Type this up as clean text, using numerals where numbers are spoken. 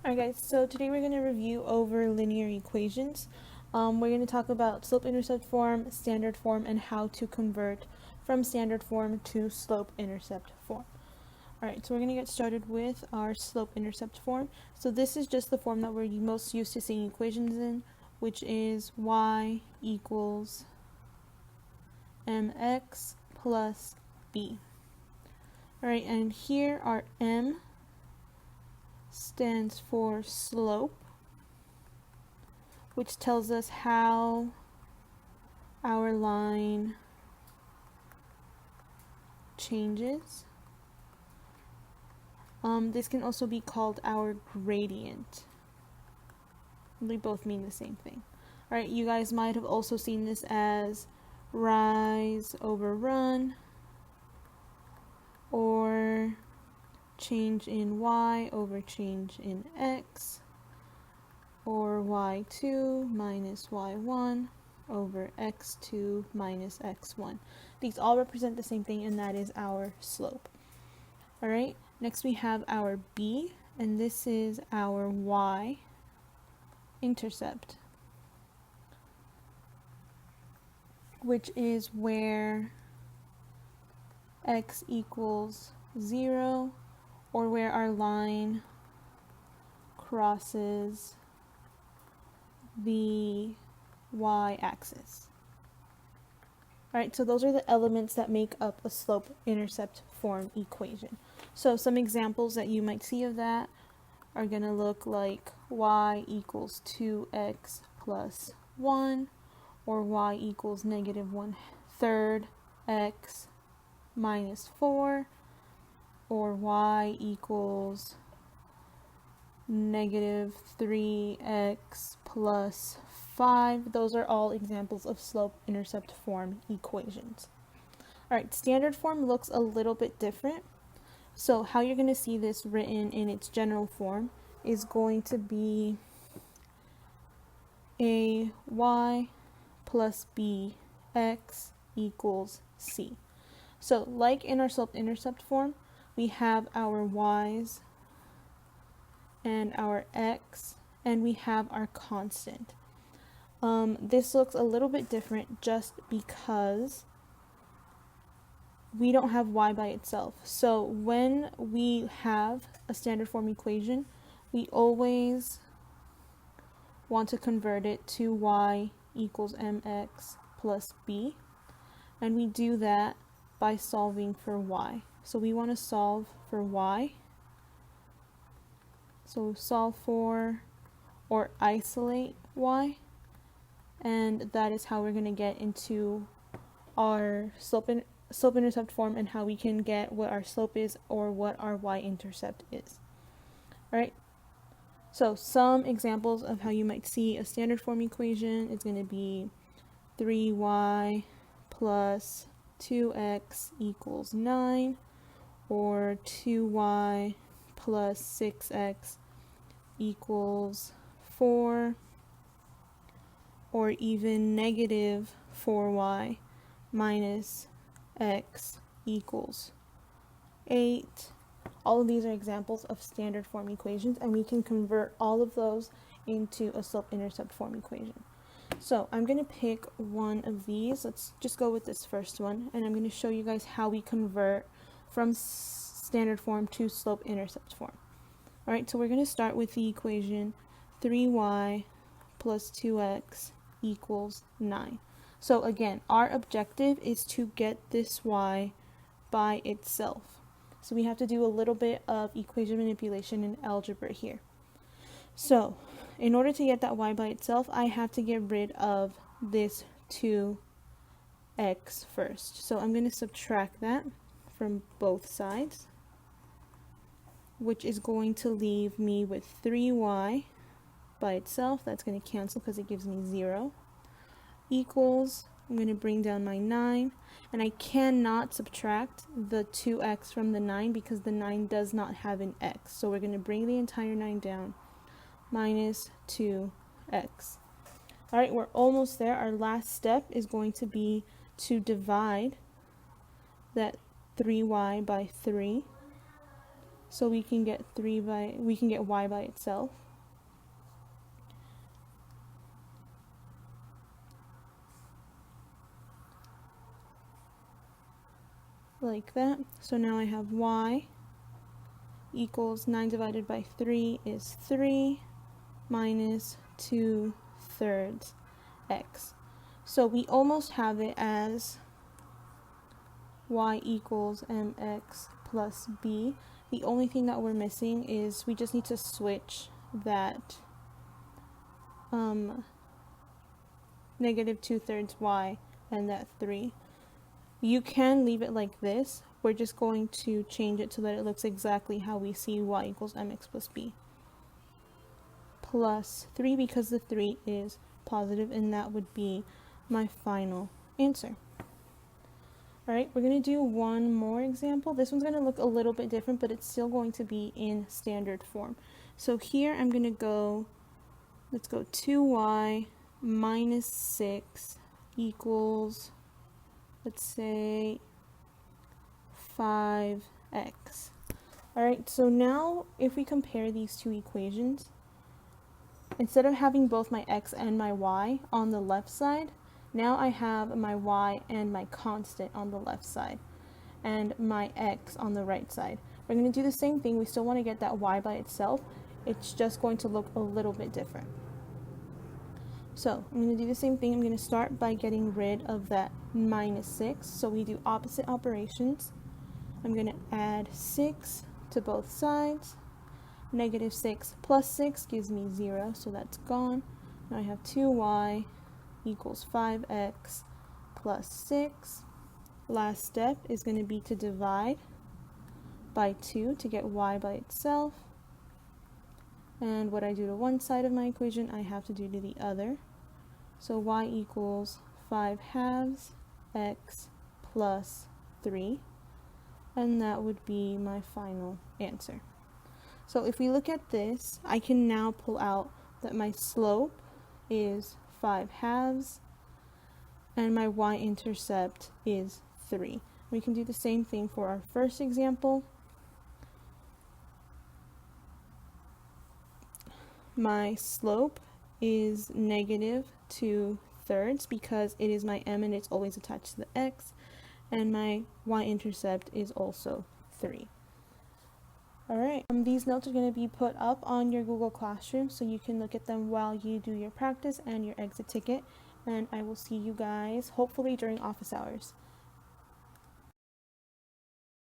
Alright guys, so today we're going to review over linear equations. We're going to talk about slope-intercept form, standard form, and how to convert from standard form to slope-intercept form. Alright, so we're going to get started with our slope-intercept form. So this is just the form that we're most used to seeing equations in, which is y equals mx plus b. Alright, and here our m stands for slope, which tells us how our line changes. This can also be called our gradient. They both mean the same thing. Alright, you guys might have also seen this as rise over run, or change in y over change in x, or y2 minus y1 over x2 minus x1. These all represent the same thing, and that is our slope. Alright, next we have our b, and this is our y-intercept, which is where x equals 0, or where our line crosses the y-axis. Alright, so those are the elements that make up a slope-intercept form equation. So some examples that you might see of that are going to look like y equals 2x plus 1, or y equals negative 1/3 x minus 4, or y equals negative 3x plus 5. Those are all examples of slope-intercept form equations. Alright, standard form looks a little bit different. So how you're going to see this written in its general form is going to be a y plus b x equals c. So like in our slope-intercept form, we have our y's and our x, and we have our constant. This looks a little bit different just because we don't have y by itself. So when we have a standard form equation, we always want to convert it to y equals mx plus b, and we do that by solving for y. So we want to solve for y. So solve for or isolate y, and that is how we're going to get into our slope-intercept form and how we can get what our slope is or what our y-intercept is. Alright, so some examples of how you might see a standard form equation is going to be 3y plus 2x equals 9, or 2y plus 6x equals 4, or even negative 4y minus x equals 8. All of these are examples of standard form equations, and we can convert all of those into a slope-intercept form equation. So I'm going to pick one of these. Let's just go with this first one, and I'm going to show you guys how we convert from standard form to slope-intercept form. Alright, so we're going to start with the equation 3y plus 2x equals 9. So again, our objective is to get this y by itself. So we have to do a little bit of equation manipulation and algebra here. So in order to get that y by itself, I have to get rid of this 2x first. So I'm going to subtract that from both sides, which is going to leave me with 3y by itself. That's going to cancel because it gives me 0. Equals, I'm going to bring down my 9, and I cannot subtract the 2x from the 9 because the 9 does not have an x. So we're going to bring the entire 9 down, minus 2x. Alright, we're almost there. Our last step is going to be to divide that 3y by 3. So we can get y by itself. Like that. So now I have y equals 9 divided by 3 is 3 minus 2/3 x. So we almost have it as y equals mx plus b. The only thing that we're missing is we just need to switch that negative 2/3 y and that 3. You can leave it like this. We're just going to change it so that it looks exactly how we see y equals mx plus b. Plus 3 because the 3 is positive, and that would be my final answer. Alright, we're going to do one more example. This one's going to look a little bit different, but it's still going to be in standard form. So here I'm going to go, let's go 2y minus 6 equals, let's say, 5x. Alright, so now if we compare these two equations, instead of having both my x and my y on the left side, now I have my y and my constant on the left side, and my x on the right side. We're going to do the same thing. We still want to get that y by itself. It's just going to look a little bit different. So I'm going to do the same thing. I'm going to start by getting rid of that minus 6. So we do opposite operations. I'm going to add 6 to both sides. Negative 6 plus 6 gives me 0, so that's gone. Now I have 2y equals 5x plus 6. Last step is going to be to divide by 2 to get y by itself. And what I do to one side of my equation, I have to do to the other. So y equals 5/2 x plus 3. And that would be my final answer. So if we look at this, I can now pull out that my slope is 5/2 and my y-intercept is 3. We can do the same thing for our first example. My slope is negative 2/3 because it is my m and it's always attached to the x, and my y-intercept is also 3. Alright, these notes are going to be put up on your Google Classroom so you can look at them while you do your practice and your exit ticket, and I will see you guys hopefully during office hours.